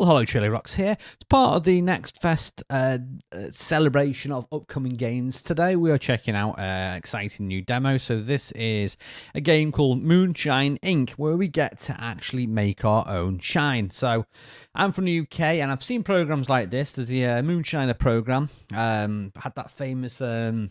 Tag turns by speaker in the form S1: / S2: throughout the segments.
S1: Well, hello, shirlierox here. It's part of the Next Fest celebration of upcoming games. Today we are checking out an exciting new demo. So this is a game called Moonshine Inc., where we get to actually make our own shine. So I'm from the UK and I've seen programs like this. There's the Moonshiner program. Had that famous moonshiner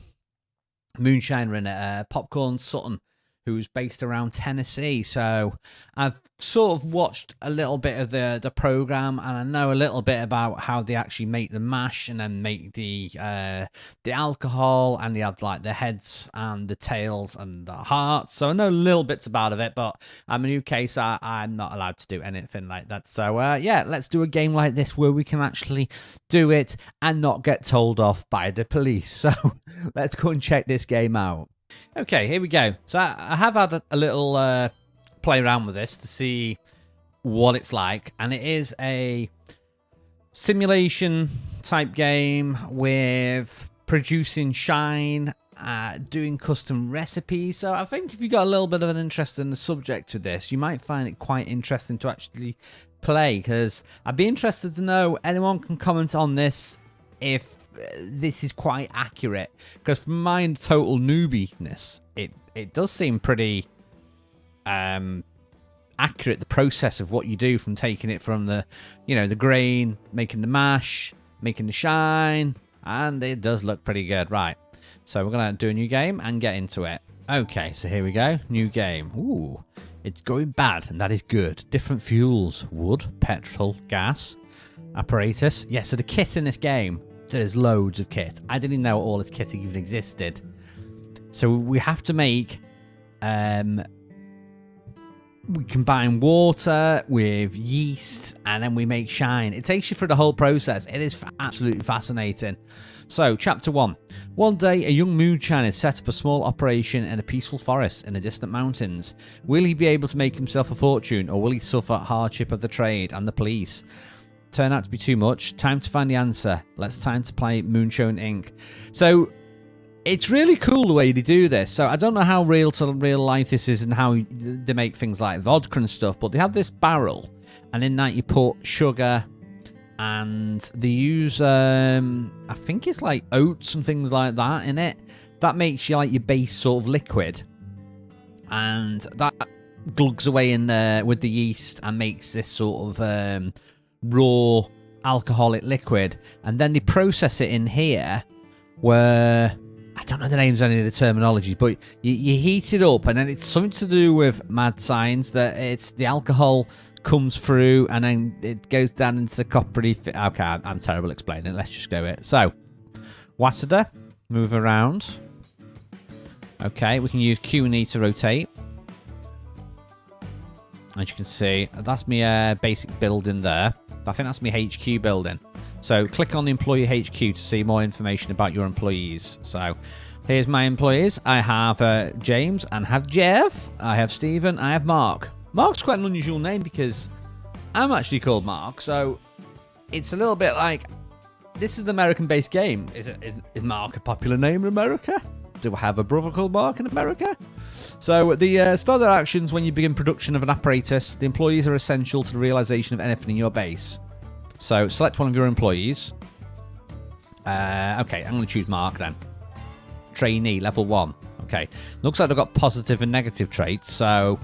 S1: in it, Popcorn Sutton, who's based around Tennessee. So I've sort of watched a little bit of the program, and I know a little bit about how they actually make the mash and then make the alcohol, and they have like the heads and the tails and the hearts. So I know little bits about it, but I'm in the UK, so I'm not allowed to do anything like that. So yeah, let's do a game like this where we can actually do it and not get told off by the police. So let's go and check this game out. Okay, here we go. So I have had a little play around with this to see what it's like, and it is a simulation type game with producing shine, doing custom recipes. So I think if you've got a little bit of an interest in the subject to this, you might find it quite interesting to actually play, because I'd be interested to know, anyone can comment on this, if this is quite accurate, because from my total newbie-ness, it does seem pretty accurate, the process of what you do, from taking it from the the grain, making the mash, making the shine, and it does look pretty good. Right, so we're gonna do a new game and get into it. Okay, so here we go, new game. Ooh, it's going bad, and that is good. Different fuels: wood, petrol, gas, apparatus. Yeah, so the kit in this game, there's loads of kit. I didn't even know all this kit even existed. So we have to make, we combine water with yeast, and then we make shine. It takes you through the whole process. It is absolutely fascinating. So, Chapter 1. One day, a young moonshiner set up a small operation in a peaceful forest in the distant mountains. Will he be able to make himself a fortune, or will he suffer hardship of the trade and the police? Turn out to be too much. Time to find the answer. Time to play Moonshine Inc. So it's really cool the way they do this. So I don't know how real to real life this is and how they make things like vodka and stuff, but they have this barrel, and in that you put sugar, and they use I think it's like oats and things like that in it. That makes you like your base sort of liquid, and that glugs away in there with the yeast and makes this sort of raw alcoholic liquid, and then they process it in here where I don't know the names of any of the terminology, but you heat it up, and then it's something to do with mad science that it's the alcohol comes through and then it goes down into the coppery okay, I'm terrible explaining. Let's just go it. So Wasada, move around. Okay, we can use Q and E to rotate. As you can see, that's my basic building there. I think that's my HQ building. So click on the employee HQ to see more information about your employees. So here's my employees. I have James and have Jeff. I have Stephen. I have Mark. Mark's quite an unusual name because I'm actually called Mark. So it's a little bit like, this is an American-based game. Is Mark a popular name in America? Do I have a brother called Mark in America? So the start their actions when you begin production of an apparatus. The employees are essential to the realization of anything in your base. So select one of your employees. Okay, I'm going to choose Mark then. Trainee, level 1. Okay, looks like I've got positive and negative traits. So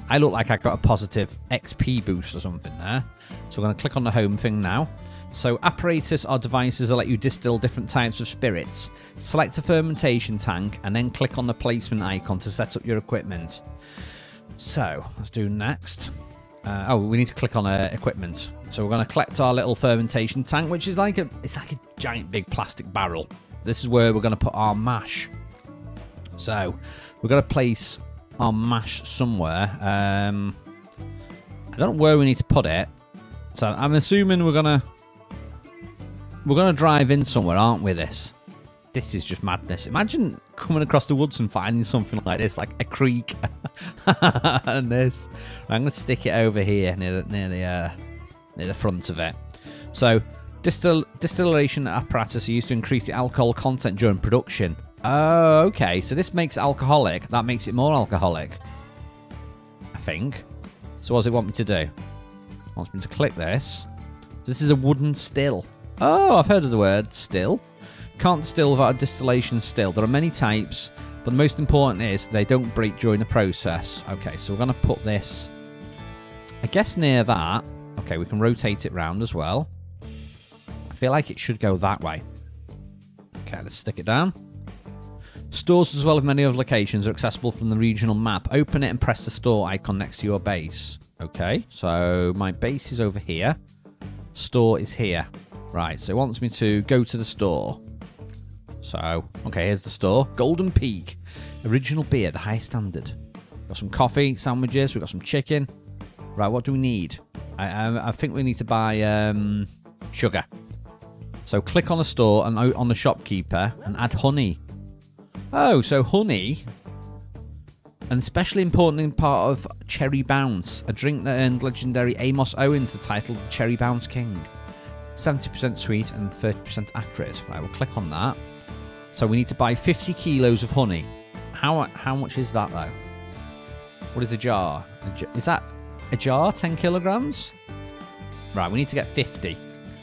S1: I look like I got a positive XP boost or something there. So we're going to click on the home thing now. So apparatus are devices that let you distill different types of spirits. Select a fermentation tank and then click on the placement icon to set up your equipment. So let's do next. Oh, we need to click on equipment. So we're going to collect our little fermentation tank, which is like it's like a giant big plastic barrel. This is where we're going to put our mash. So we're going to place our mash somewhere. I don't know where we need to put it. So I'm assuming we're gonna drive in somewhere, aren't we? This is just madness. Imagine coming across the woods and finding something like this, like a creek, and this. I'm gonna stick it over here near the front of it. So distillation apparatus are used to increase the alcohol content during production. Oh, okay. So this makes it alcoholic. That makes it more alcoholic, I think. So what does it want me to do? It wants me to click this. This is a wooden still. Oh, I've heard of the word still. Can't distill without a distillation still. There are many types, but the most important is they don't break during the process. Okay, so we're going to put this, I guess, near that. Okay, we can rotate it round as well. I feel like it should go that way. Okay, let's stick it down. Stores as well as many other locations are accessible from the regional map. Open it and press the store icon next to your base. Okay, so my base is over here. Store is here. Right, so it wants me to go to the store. So, okay, here's the store. Golden Peak. Original beer, the highest standard. Got some coffee, sandwiches, we've got some chicken. Right, what do we need? I think we need to buy sugar. So click on the store and on the shopkeeper and add honey. Oh, so honey, an especially important part of Cherry Bounce, a drink that earned legendary Amos Owens the title of the Cherry Bounce King. 70% sweet and 30% acrid. Right, we'll click on that. So we need to buy 50 kilos of honey. How much is that though? What is a jar? Is that a jar? 10 kilograms? Right, we need to get 50.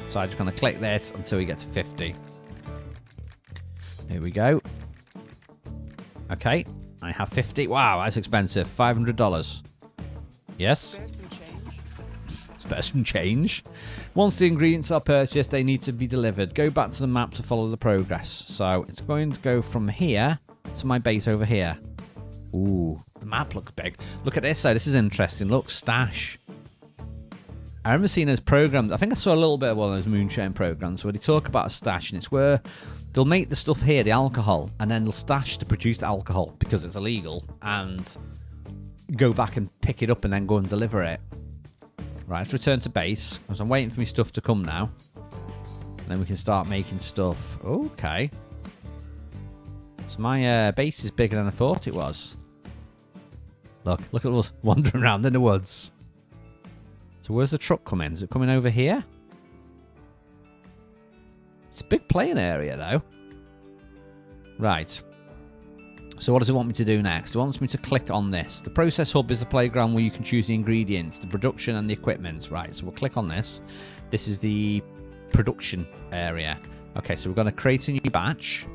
S1: So I'm just going to click this until we get to 50. Here we go. Okay, I have 50. Wow, that's expensive. $500. Yes. Spare some change. Once the ingredients are purchased, they need to be delivered. Go back to the map to follow the progress. So it's going to go from here to my base over here. Ooh, the map looks big. Look at this. So this is interesting. Look, stash. I remember seeing those programs. I think I saw a little bit of one of those Moonshine programs where they talk about a stash, and it's where they'll make the stuff here, the alcohol, and then they'll stash to produce the alcohol because it's illegal, and go back and pick it up and then go and deliver it. Right, let's return to base because I'm waiting for my stuff to come now. And then we can start making stuff. Okay. So my base is bigger than I thought it was. Look at us wandering around in the woods. So where's the truck coming? Is it coming over here? It's a big playing area though. Right. So what does it want me to do next? It wants me to click on this. The process hub is the playground where you can choose the ingredients, the production and the equipment. Right, so we'll click on this. This is the production area. Okay, so we're going to create a new batch.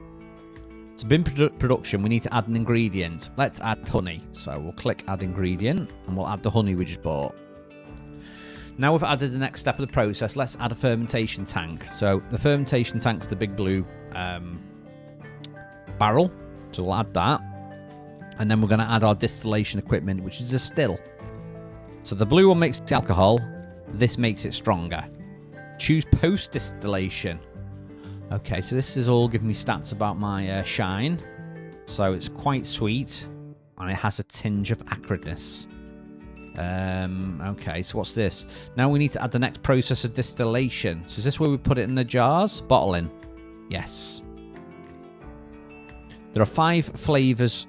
S1: To bin production, we need to add an ingredient. Let's add honey. So we'll click add ingredient and we'll add the honey we just bought. Now we've added the next step of the process, let's add a fermentation tank. So the fermentation tank's the big blue barrel. So we'll add that. And then we're going to add our distillation equipment, which is a still. So the blue one makes the alcohol. This makes it stronger. Choose post-distillation. Okay, so this is all giving me stats about my shine. So it's quite sweet. And it has a tinge of acridness. Okay, so what's this? Now we need to add the next process of distillation. So is this where we put it in the jars? Bottling. Yes. There are 5 flavours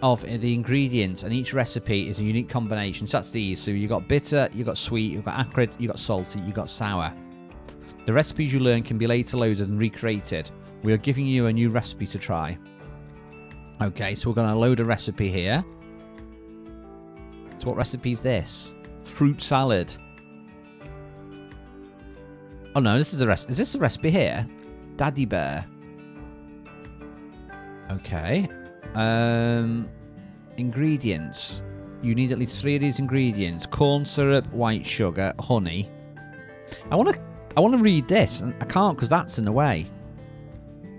S1: of the ingredients, and each recipe is a unique combination. So that's these. So you've got bitter, you've got sweet, you've got acrid, you've got salty, you've got sour. The recipes you learn can be later loaded and recreated. We are giving you a new recipe to try. Okay, so we're going to load a recipe here. So what recipe is this? Fruit salad. Oh no, this is the recipe. Is this the recipe here? Daddy Bear. Okay. Ingredients. You need at least 3 of these ingredients: corn syrup, white sugar, honey. I want to read this, and I can't because that's in the way.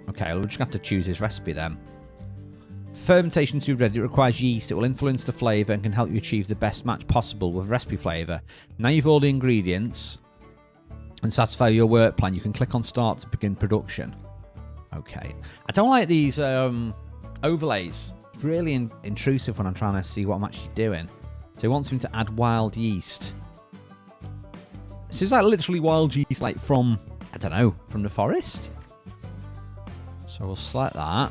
S1: Okay, we'll just have to choose this recipe then. Fermentation to be ready, it requires yeast. It will influence the flavour and can help you achieve the best match possible with recipe flavour. Now you've all the ingredients and satisfy your work plan, you can click on start to begin production. Okay. I don't like these overlays. It's really intrusive when I'm trying to see what I'm actually doing. So he wants me to add wild yeast. So is that literally wild yeast like from, I don't know, from the forest? So we'll select that.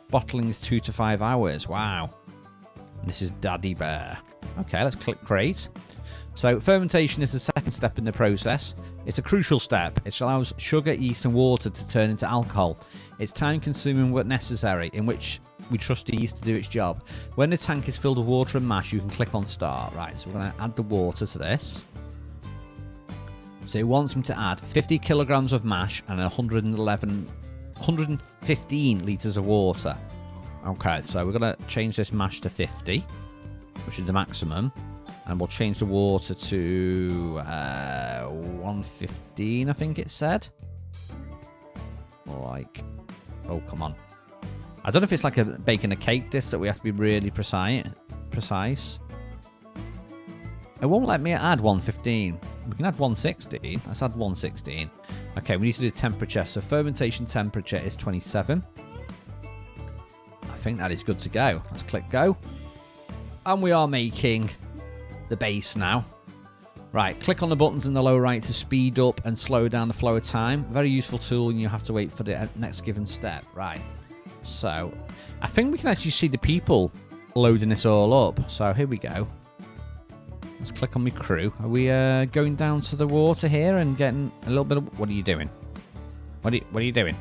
S1: Bottling is 2 to 5 hours. Wow. And this is Daddy Bear. Okay, let's click create. So fermentation is the second step in the process. It's a crucial step. It allows sugar, yeast and water to turn into alcohol. It's time consuming but necessary, in which we trust the yeast to do its job. When the tank is filled with water and mash, you can click on start. Right, so we're going to add the water to this. So it wants me to add 50 kilograms of mash and 115 litres of water. Okay, so we're going to change this mash to 50, which is the maximum. And we'll change the water to 115, I think it said. Like, oh, come on. I don't know if it's like baking a cake this that we have to be really precise. It won't let me add 115. We can add 116. Let's add 116. Okay, we need to do temperature. So fermentation temperature is 27. I think that is good to go. Let's click go. And we are making the base now. Right, click on the buttons in the lower right to speed up and slow down the flow of time. Very useful tool, and you have to wait for the next given step. Right. So, I think we can actually see the people loading this all up. So, here we go. Let's click on my crew. Are we going down to the water here and getting a little bit of... What are you doing? What are you doing?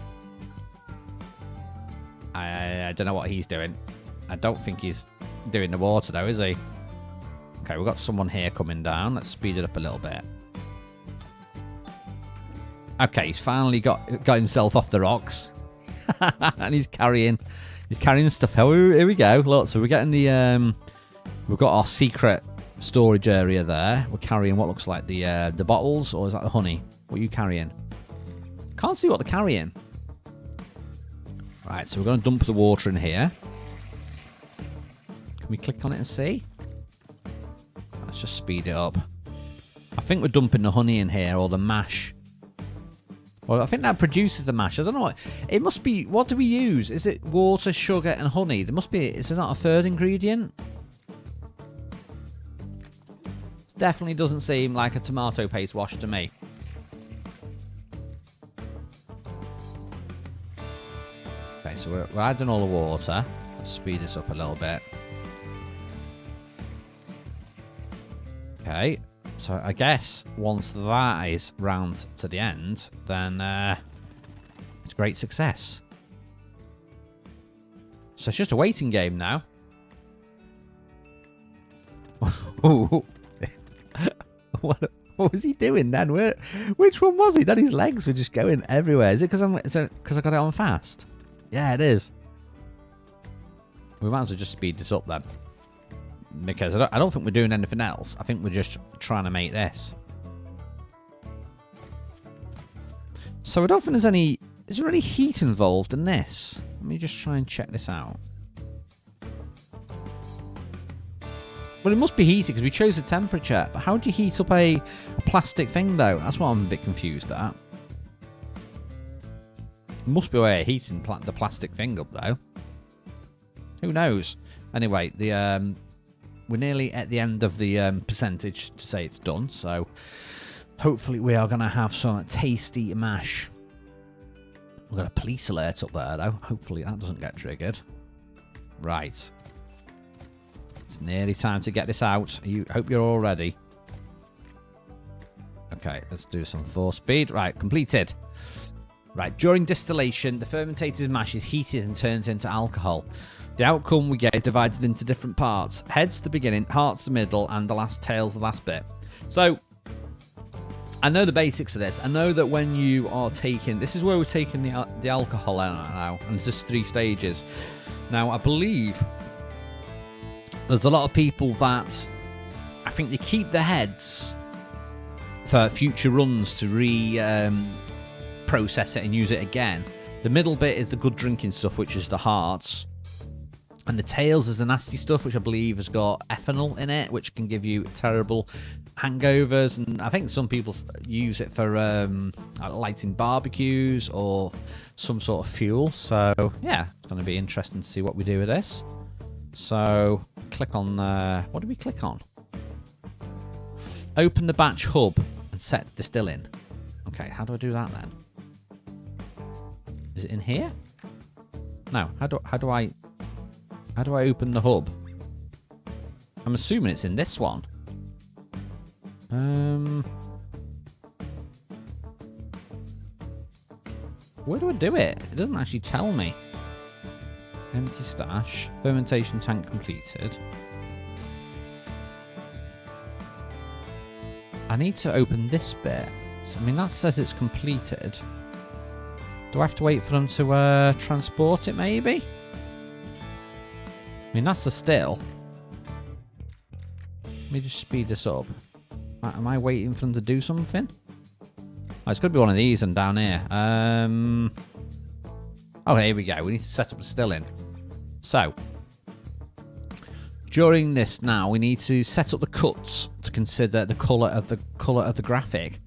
S1: I don't know what he's doing. I don't think he's doing the water though, is he? Okay, we've got someone here coming down. Let's speed it up a little bit. Okay, he's finally got himself off the rocks. And he's carrying stuff. Oh, here we go. Look, so we're getting the we've got our secret storage area there. We're carrying what looks like the bottles, or is that the honey? What are you carrying? Can't see what they're carrying. Right, so we're going to dump the water in here. Can we click on it and see? Let's just speed it up. I think we're dumping the honey in here, or the mash. Well, I think that produces the mash. I don't know what... It must be... What do we use? Is it water, sugar, and honey? There must be... Is there not a third ingredient? It definitely doesn't seem like a tomato paste wash to me. Okay, so we're adding all the water. Let's speed this up a little bit. Okay, so I guess once that is round to the end, then it's a great success. So it's just a waiting game now. What was he doing then? Which one was he? Then his legs were just going everywhere. Is it because I got it on fast? Yeah, it is. We might as well just speed this up then. Because I don't think we're doing anything else. I think we're just trying to make this. So I don't think there's any... Is there any heat involved in this? Let me just try and check this out. Well, it must be heated because we chose the temperature. But how do you heat up a plastic thing, though? That's what I'm a bit confused at. There must be a way of heating the plastic thing up, though. Who knows? Anyway, we're nearly at the end of the percentage to say it's done. So hopefully we are going to have some tasty mash. We've got a police alert up there, though. Hopefully that doesn't get triggered. Right. It's nearly time to get this out. Hope you're all ready. Okay, let's do some 4 speed. Right, completed. Right, during distillation, the fermented mash is heated and turns into alcohol. The outcome we get is divided into different parts. Head's the beginning, heart's the middle, and the last tail's the last bit. So, I know the basics of this. I know that when you are taking... This is where we're taking the alcohol out now, and it's just 3 stages. Now, I believe there's a lot of people that... I think they keep the heads for future runs to process it and use it again. The middle bit is the good drinking stuff, which is the hearts. And the tails is the nasty stuff, which I believe has got ethanol in it, which can give you terrible hangovers. And I think some people use it for lighting barbecues or some sort of fuel. So, yeah, it's going to be interesting to see what we do with this. So, click on... what do we click on? Open the batch hub and set distilling. Okay, how do I do that then? Is it in here? No, how do I open the hub? I'm assuming it's in this one. Where do I do it? It doesn't actually tell me. Empty stash. Fermentation tank completed. I need to open this bit. So, I mean, that says it's completed. Do I have to wait for them to transport it, maybe? I mean, that's the still. Let me just speed this up. Am I waiting for them to do something? Oh, it's got to be one of these and down here. Oh, here we go. We need to set up a still in. So, during this now, we need to set up the cuts to consider the colour of the graphic.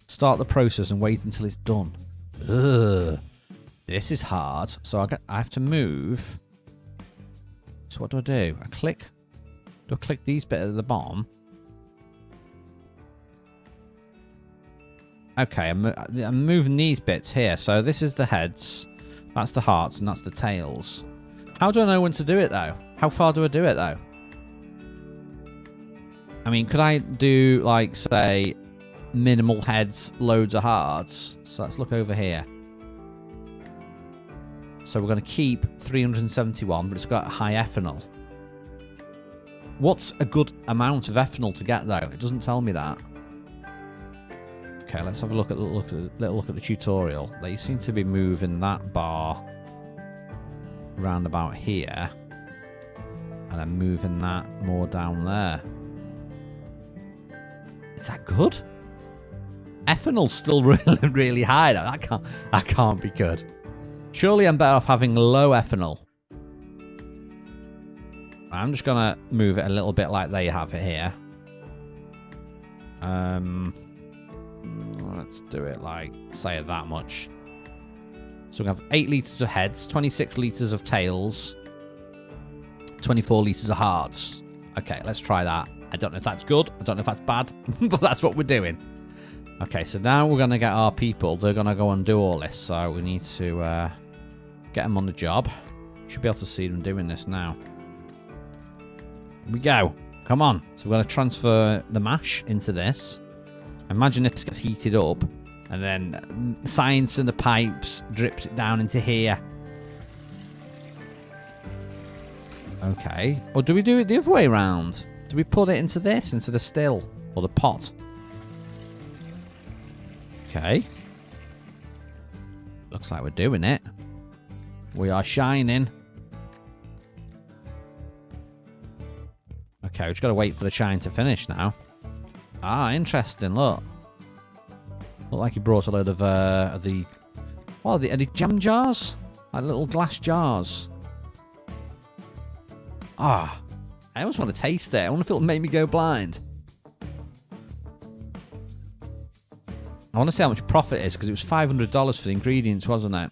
S1: Start the process and wait until it's done. Ugh. This is hard. So I have to move. So what do? I click. Do I click these bits at the bottom? Okay, I'm moving these bits here. So this is the heads. That's the hearts and that's the tails. How do I know when to do it though? How far do I do it though? I mean, could I do like, say, minimal heads, loads of hearts? So let's look over here. So we're going to keep 371, but it's got high ethanol. What's a good amount of ethanol to get though? It doesn't tell me that. Okay, let's have a look at the tutorial. They seem to be moving that bar round about here, and I'm moving that more down there. Is that good? Ethanol's still really, really high though. That can't be good. Surely I'm better off having low ethanol. I'm just gonna move it a little bit like they have it here. Let's do it like, say, that much. So we have 8 litres of heads, 26 litres of tails, 24 litres of hearts. Okay, let's try that. I don't know if that's good. I don't know if that's bad, but that's what we're doing. Okay, so now we're going to get our people. They're going to go and do all this. So we need to get them on the job. Should be able to see them doing this now. Here we go. Come on. So we're going to transfer the mash into this. Imagine this gets heated up, and then science in the pipes drips it down into here. Okay. Or do we do it the other way around? Do we put it into this, into the still, or the pot? Okay. Looks like we're doing it. We are shining. Okay, we've just got to wait for the shine to finish now. Ah, interesting, look. Look like he brought a load of the... What are the jam jars? Like little glass jars. Ah, I almost want to taste it. I wonder if it'll make me go blind. I want to see how much profit is, because it was $500 for the ingredients, wasn't it?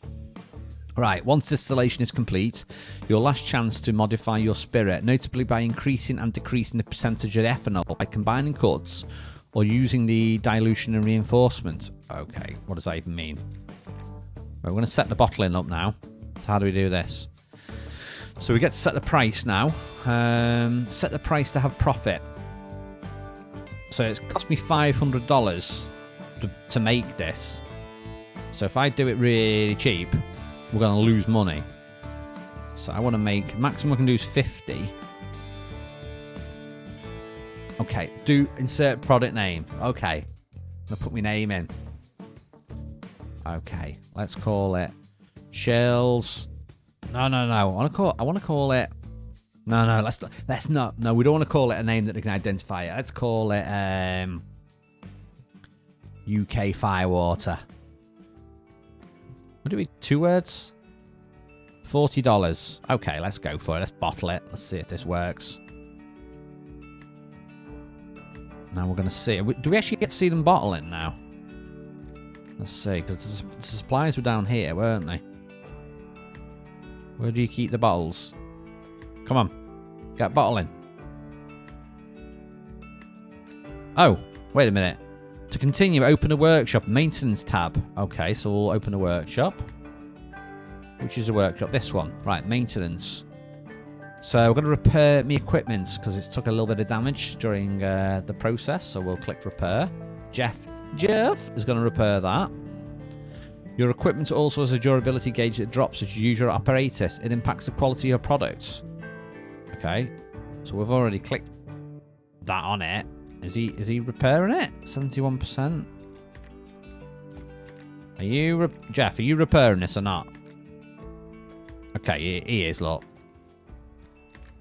S1: Right, once distillation is complete, your last chance to modify your spirit, notably by increasing and decreasing the percentage of ethanol by combining cuts or using the dilution and reinforcement. Okay, what does that even mean? Right, we're going to set the bottling up now. So how do we do this? So we get to set the price now. Set the price to have profit. So it's cost me $500 to make this. So if I do it really cheap, we're going to lose money. So I want to make... Maximum I can do is 50. Okay, do insert product name. Okay. I'm going to put my name in. Okay, let's call it Shells. No. I want to call it... No, let's not. No, we don't want to call it a name that they can identify it. Let's call it UK Firewater. What do we... 2 words? $40. Okay, let's go for it. Let's bottle it. Let's see if this works. Now we're going to see. Do we actually get to see them bottling now? Let's see, because the supplies were down here, weren't they? Where do you keep the bottles? Come on. Get bottling. Oh, wait a minute. To continue, open a workshop. Maintenance tab. Okay, so we'll open a workshop. Which is a workshop? This one. Right, maintenance. So we're going to repair my equipment because it's took a little bit of damage during the process. So we'll click repair. Jeff is going to repair that. Your equipment also has a durability gauge that drops as you use your apparatus. It impacts the quality of your products. Okay, so we've already clicked that on it. Is he repairing it? 71%. Are you, Jeff, are you repairing this or not? Okay, he is, look.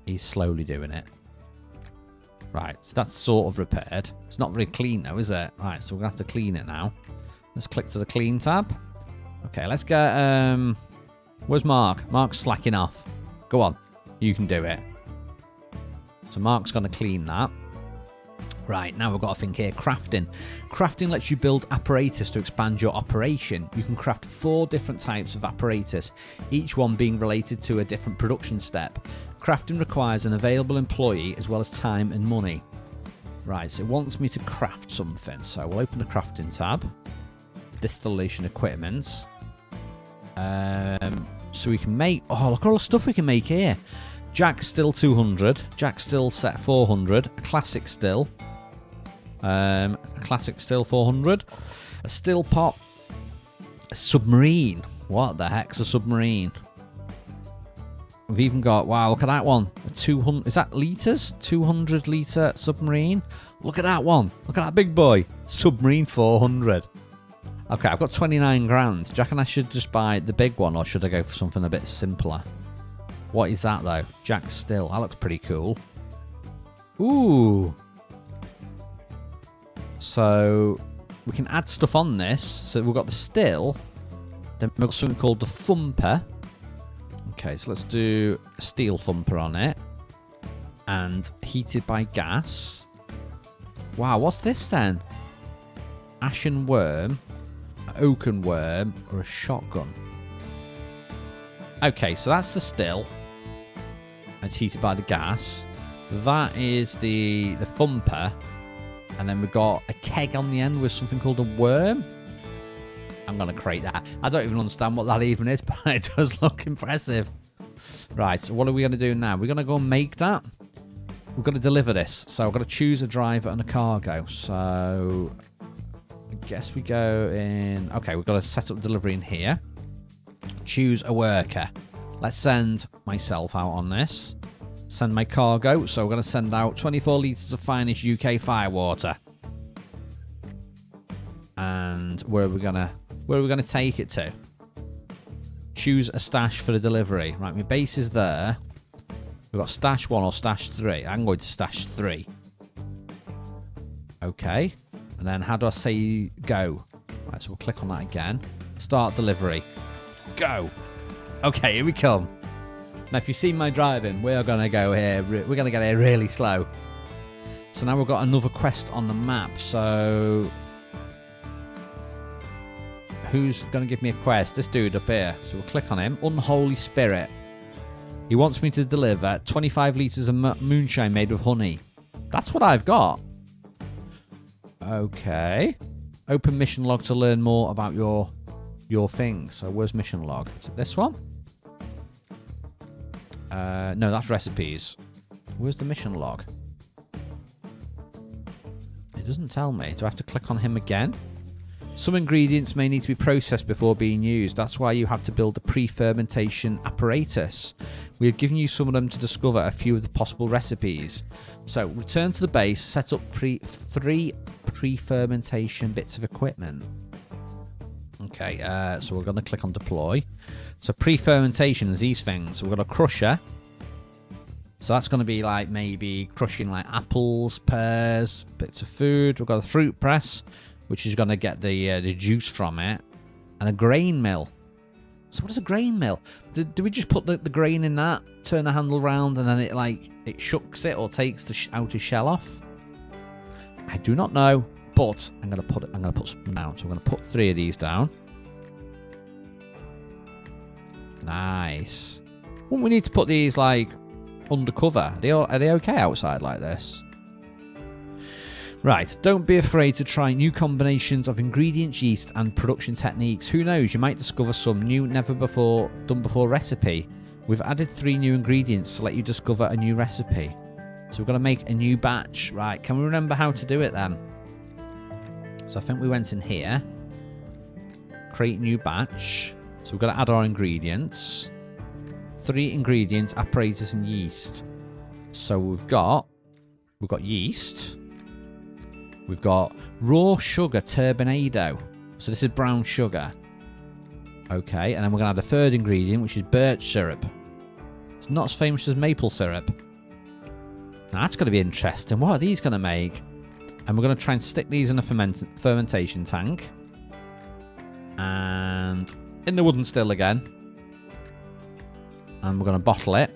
S1: He's slowly doing it. Right, so that's sort of repaired. It's not very clean though, is it? Right, so we're going to have to clean it now. Let's click to the clean tab. Okay, let's get, where's Mark? Mark's slacking off. Go on, you can do it. So Mark's going to clean that. Right, now we've got to think here. Crafting. Crafting lets you build apparatus to expand your operation. You can craft 4 different types of apparatus, each one being related to a different production step. Crafting requires an available employee as well as time and money. Right, so it wants me to craft something. So we'll open the crafting tab. Distillation equipment. So we can make... Oh, look at all the stuff we can make here. Jack still 200. Jack still set 400. A classic still. A classic still 400. A still pot. A submarine. What the heck's a submarine? We've even got, wow, look at that one. A 200, is that litres? 200 litre submarine. Look at that one. Look at that big boy. Submarine 400. Okay, I've got 29 grand. Do you reckon I should just buy the big one, or should I go for something a bit simpler? What is that though? Jack Still. That looks pretty cool. Ooh. So we can add stuff on this. So we've got the still. Then we've got something called the thumper. Okay, so let's do a steel thumper on it. And heated by gas. Wow, what's this then? Ashen worm, an oaken worm, or a shotgun. Okay, so that's the still. It's heated by the gas. That is the thumper. And then we've got a keg on the end with something called a worm. I'm going to create that. I don't even understand what that even is, but it does look impressive. Right, so what are we going to do now? We're going to go and make that. We've got to deliver this. So I've got to choose a driver and a cargo. So I guess we go in... Okay, we've got to set up delivery in here. Choose a worker. Let's send myself out on this. Send my cargo. So we're going to send out 24 litres of finest UK firewater. And where are we going to take it to? Choose a stash for the delivery. Right, my base is there. We've got stash 1 or stash 3. I'm going to stash 3. Okay. And then how do I say go? Right, so we'll click on that again. Start delivery. Go. Okay, here we come. Now, if you see my driving, we're going to go here. We're going to get here really slow. So now we've got another quest on the map. So who's going to give me a quest? This dude up here. So we'll click on him. Unholy Spirit. He wants me to deliver 25 litres of moonshine made with honey. That's what I've got. Okay. Open mission log to learn more about your thing. So where's mission log? Is it this one? No, that's recipes. Where's the mission log? It doesn't tell me. Do I have to click on him again? Some ingredients may need to be processed before being used. That's why you have to build a pre-fermentation apparatus. We have given you some of them to discover a few of the possible recipes. So return to the base, set up 3 pre-fermentation bits of equipment. Okay, so we're going to click on deploy. So pre-fermentation is these things. So we've got a crusher. So that's going to be like maybe crushing like apples, pears, bits of food. We've got a fruit press, which is going to get the juice from it. And a grain mill. So what is a grain mill? Do we just put the grain in that, turn the handle round, and then it shucks it or takes the outer shell off? I do not know, but I'm going to put some down. So I'm going to put 3 of these down. Nice. Wouldn't we need to put these like undercover? Are they okay outside like this? Right, don't be afraid to try new combinations of ingredients, yeast, and production techniques. Who knows, you might discover some new, never before done before recipe. We've added 3 new ingredients to let you discover a new recipe. So we're going to make a new batch. Right, can we remember how to do it then? So I think we went in here. Create new batch. So we've got to add our ingredients. 3 ingredients, apparatus, and yeast. So we've got yeast. We've got raw sugar turbinado. So this is brown sugar. Okay, and then we're going to add a third ingredient, which is birch syrup. It's not as famous as maple syrup. Now, that's going to be interesting. What are these going to make? And we're going to try and stick these in a fermentation tank. And in the wooden still again. And we're going to bottle it.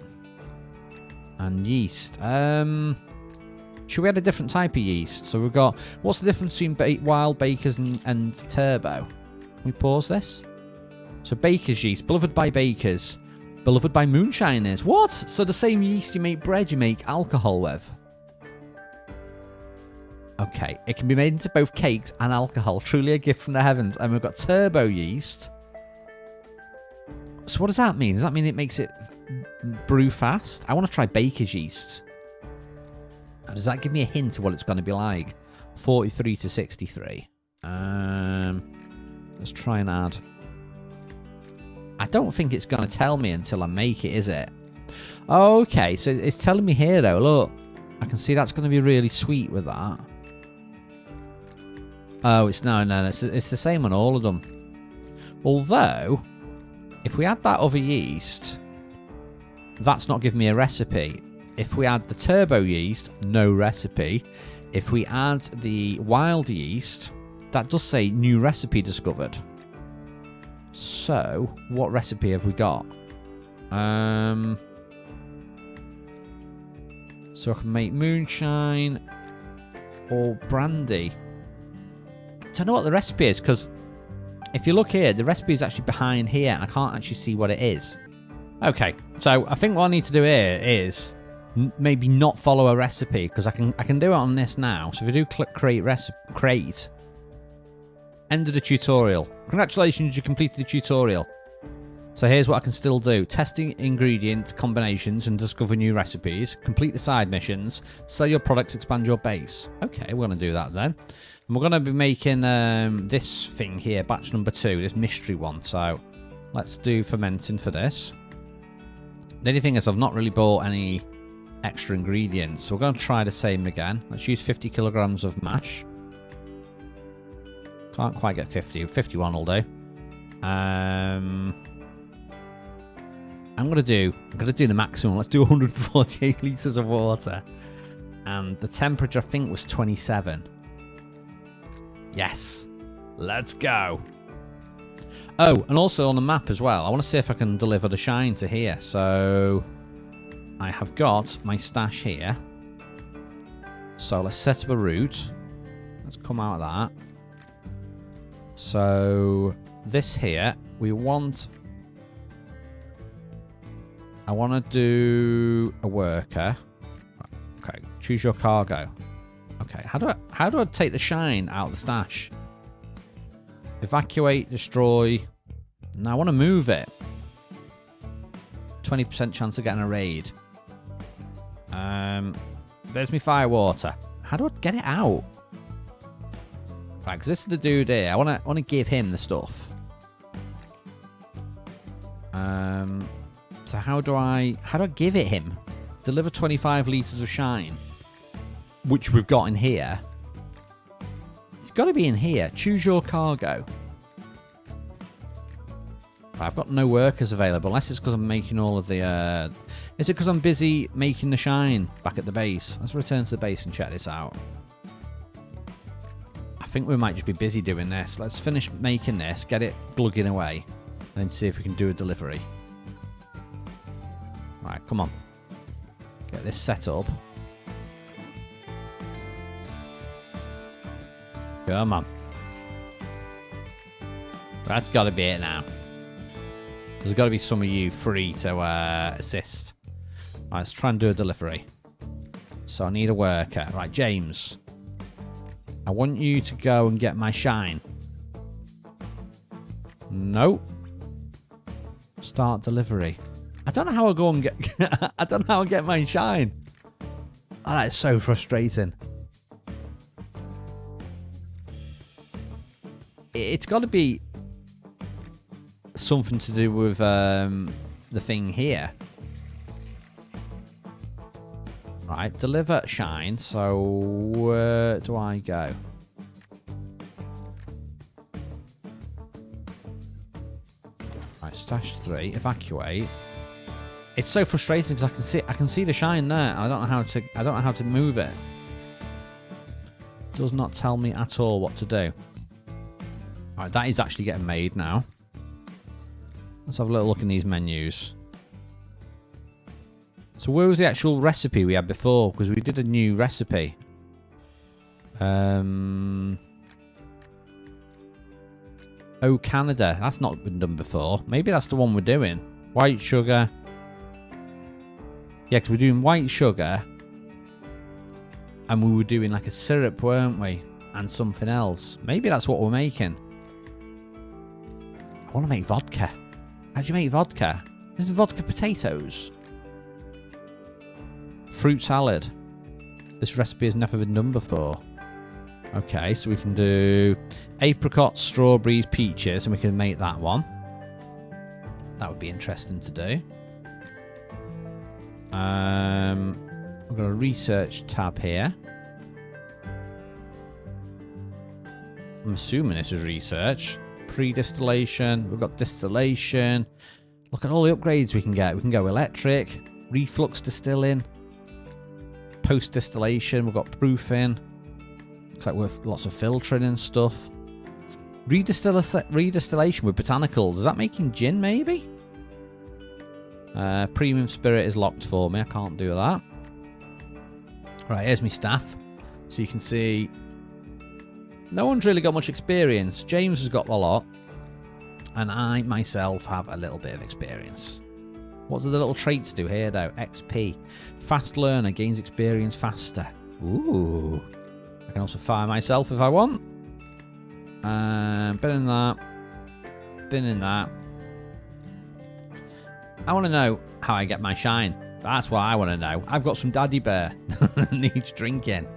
S1: And yeast. Should we add a different type of yeast? So we've got... What's the difference between wild bakers and turbo? Can we pause this? So baker's yeast. Beloved by bakers. Beloved by moonshiners. What? So the same yeast you make bread, you make alcohol with? Okay. It can be made into both cakes and alcohol. Truly a gift from the heavens. And we've got turbo yeast. So what does that mean? Does that mean it makes it brew fast? I want to try baker's yeast. Now, does that give me a hint of what it's going to be like? 43 to 63. Let's try and add... I don't think it's going to tell me until I make it, is it? Okay, so it's telling me here, though. Look, I can see that's going to be really sweet with that. Oh, it's no, it's the same on all of them. Although, if we add that other yeast, that's not giving me a recipe. If we add the turbo yeast, no recipe. If we add the wild yeast, that does say new recipe discovered. So, what recipe have we got? So I can make moonshine or brandy. I don't know what the recipe is, because if you look here, the recipe is actually behind here, and I can't actually see what it is. Okay, so I think what I need to do here is maybe not follow a recipe, because I can do it on this now. So if I do click create, end of the tutorial. Congratulations, you completed the tutorial. So here's what I can still do. Testing ingredient combinations and discover new recipes. Complete the side missions. Sell your products, expand your base. Okay, we're going to do that then. And we're going to be making this thing here, batch number 2, this mystery one. So let's do fermenting for this. The only thing is I've not really bought any extra ingredients. So we're going to try the same again. Let's use 50 kilograms of mash. Can't quite get 50. 51 will do. I'm gonna do the maximum. Let's do 148 liters of water, and the temperature I think was 27. Yes, let's go. Oh, and also on the map as well. I want to see if I can deliver the shine to here. So I have got my stash here. So let's set up a route. Let's come out of that. So this here, I want to do a worker. Okay, choose your cargo. Okay, how do I take the shine out of the stash? Evacuate, destroy. Now I want to move it. 20% chance of getting a raid. There's me fire water. How do I get it out? Right, because this is the dude here. I want to give him the stuff. So how do I give it him? Deliver 25 liters of shine, which we've got in here. It's got to be in here. Choose your cargo. I've got no workers available, unless it's because I'm making all of the... Is it because I'm busy making the shine back at the base? Let's return to the base and check this out. I think we might just be busy doing this. Let's finish making this, get it glugging away, and then see if we can do a delivery. Right, come on. Get this set up. Come on. That's got to be it now. There's got to be some of you free to assist. Right, let's try and do a delivery. So I need a worker. Right, James. I want you to go and get my shine. Nope. Start delivery. I don't know how I go and get... I don't know how I get my shine. Oh, that is so frustrating. It's got to be something to do with the thing here. Right, deliver shine. So where do I go? Right, stash 3. Evacuate. It's so frustrating because I can see the shine there, and I don't know how to move it. It does not tell me at all what to do. Alright, that is actually getting made now. Let's have a little look in these menus. So where was the actual recipe we had before? Because we did a new recipe. Oh, Canada. That's not been done before. Maybe that's the one we're doing. White sugar. Yeah, because we're doing white sugar. And we were doing like a syrup, weren't we? And something else. Maybe that's what we're making. I want to make vodka. How do you make vodka? Isn't vodka potatoes? Fruit salad. This recipe has never been done before. Okay, so we can do apricots, strawberries, peaches, and we can make that one. That would be interesting to do. We've got a research tab here. I'm assuming this is research. Pre-distillation. We've got distillation. Look at all the upgrades we can get. We can go electric, reflux distilling, post-distillation. We've got proofing. Looks like we've lots of filtering and stuff. Redistillation with botanicals. Is that making gin, maybe? Premium spirit is locked for me. I can't do that. Right, here's my staff. So you can see no one's really got much experience. James has got a lot. And I, myself, have a little bit of experience. What do the little traits do here, though? XP. Fast learner gains experience faster. Ooh. I can also fire myself if I want. Bin in that. Bin in that. I want to know how I get my shine. That's what I want to know. I've got some daddy bear that needs drinking.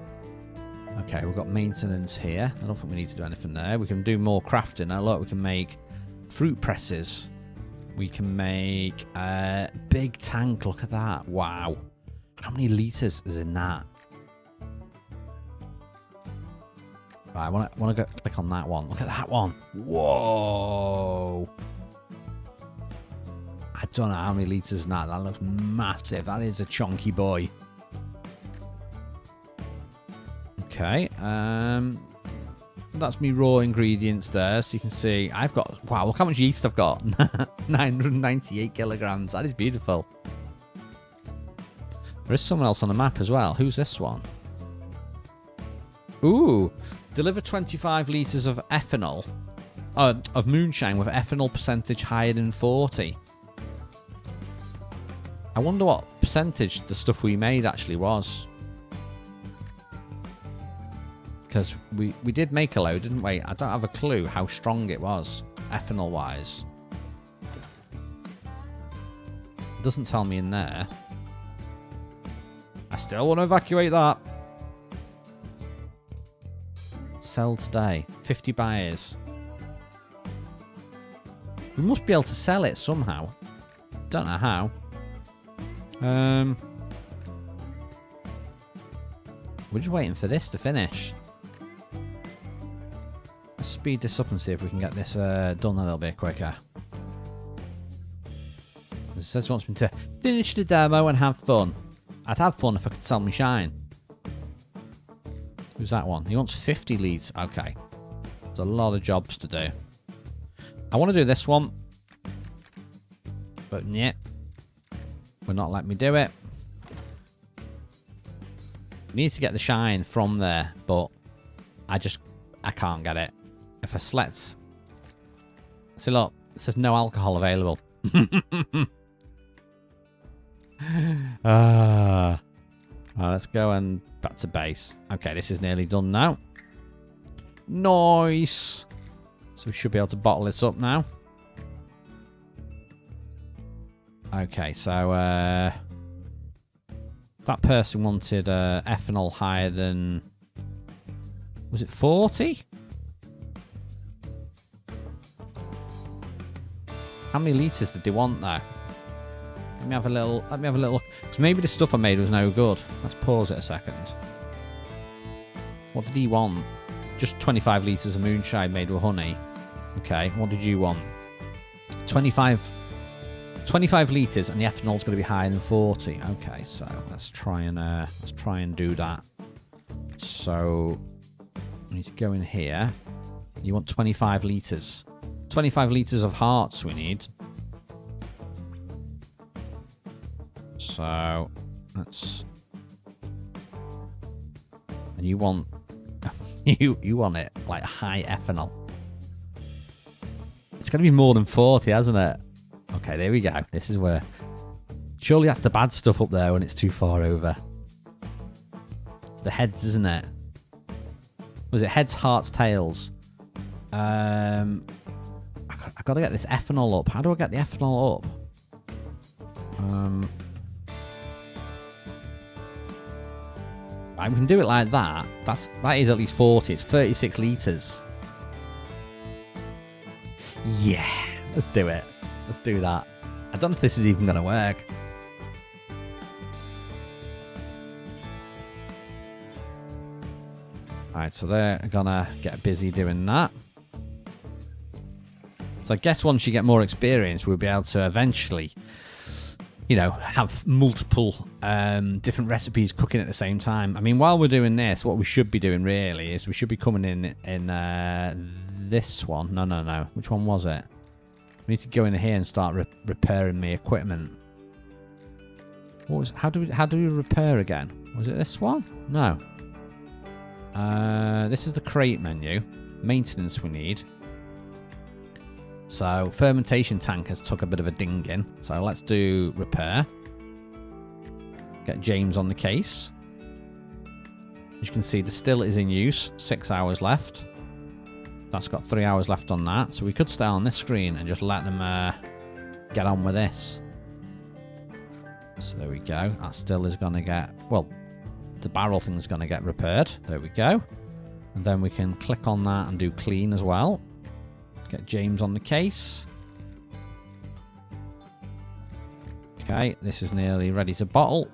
S1: Okay, we've got maintenance here. I don't think we need to do anything there. We can do more crafting. Now look, we can make fruit presses. We can make a big tank. Look at that. Wow. How many litres is in that? Right, I want to go click on that one. Look at that one. Whoa. I don't know how many litres in that. That looks massive. That is a chunky boy. Okay. That's me raw ingredients there. So you can see I've got... Wow, look how much yeast I've got. 998 kilograms. That is beautiful. There is someone else on the map as well. Who's this one? Ooh. Deliver 25 litres of ethanol, of moonshine with ethanol percentage higher than 40. I wonder what percentage the stuff we made actually was. Because we did make a load, didn't we? I don't have a clue how strong it was, ethanol-wise. It doesn't tell me in there. I still want to evacuate that. Sell today. 50 buyers. We must be able to sell it somehow. Don't know how. We're just waiting for this to finish. Let's speed this up and see if we can get this done a little bit quicker. It says it wants me to finish the demo and have fun. I'd have fun if I could sell my shine. Who's that one? He wants 50 leads. Okay. There's a lot of jobs to do. I want to do this one. But yeah. Will not let me do it. We need to get the shine from there. But I can't get it. If I select... See, look. It says no alcohol available. Right, let's go and back to base. Okay, this is nearly done now. Nice. So we should be able to bottle this up now. Okay, so that person wanted ethanol higher than... Was it 40? How many litres did they want though? Let me have a little look. Because maybe the stuff I made was no good. Let's pause it a second. What did he want? Just 25 litres of moonshine made with honey. Okay, what did you want? 25 litres, and the ethanol's going to be higher than 40. Okay, so let's try and do that. So we need to go in here. You want 25 litres. 25 litres of hearts we need. So let's... And you want... you want it like high ethanol. It's going to be more than 40, hasn't it? Okay, there we go. This is where... Surely that's the bad stuff up there when it's too far over. It's the heads, isn't it? Was it heads, hearts, tails? I got to get this ethanol up. How do I get the ethanol up? I can do it like that. That is at least 40. It's 36 litres. Yeah, let's do it. Let's do that. I don't know if this is even going to work. Alright, so they're going to get busy doing that. So I guess once you get more experience, we'll be able to eventually, you know, have multiple different recipes cooking at the same time. I mean, while we're doing this, what we should be doing really is we should be coming in this one. No. Which one was it? We need to go in here and start repairing the equipment. What was? How do we repair again? Was it this one? No. This is the crate menu. Maintenance we need. So fermentation tank has took a bit of a dinging. So let's do repair. Get James on the case. As you can see, the still is in use. 6 hours left. That's got 3 hours left on that. So we could stay on this screen and just let them get on with this. So there we go. That still is going to get... Well, the barrel thing is going to get repaired. There we go. And then we can click on that and do clean as well. Get James on the case. Okay, this is nearly ready to bottle.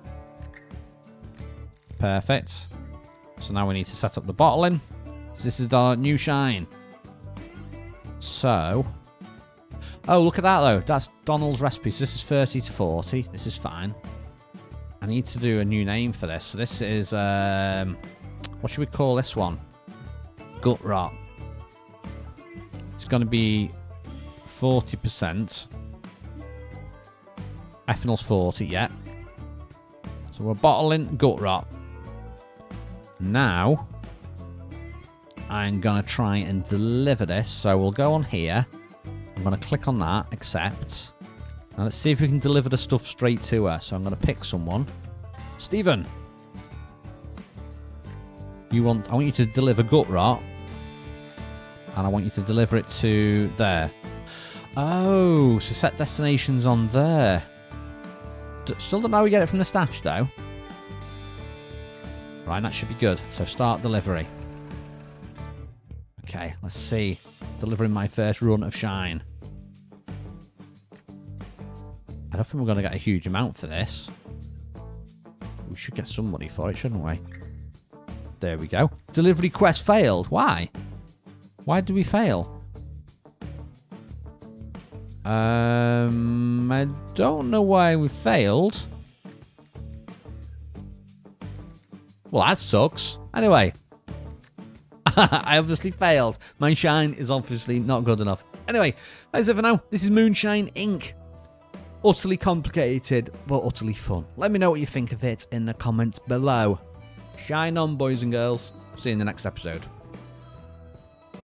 S1: Perfect. So now we need to set up the bottling. So this is our new shine. So... Oh, look at that though. That's Donald's recipe. So this is 30 to 40. This is fine. I need to do a new name for this. So this is... what should we call this one? Gut rot. It's going to be 40%. Ethanol's 40, yeah. So we're bottling gut rot. Now, I'm going to try and deliver this. So we'll go on here. I'm going to click on that, accept. Now let's see if we can deliver the stuff straight to her. So I'm going to pick someone. Stephen. I want you to deliver gut rot. And I want you to deliver it to there. Oh, so set destinations on there. Still don't know how we get it from the stash, though. Right, that should be good. So start delivery. Okay, let's see. Delivering my first run of shine. I don't think we're going to get a huge amount for this. We should get some money for it, shouldn't we? There we go. Delivery quest failed. Why? Why did we fail? I don't know why we failed. Well, that sucks. Anyway. I obviously failed. My shine is obviously not good enough. Anyway, that's it for now. This is Moonshine Inc. Utterly complicated, but utterly fun. Let me know what you think of it in the comments below. Shine on, boys and girls. See you in the next episode.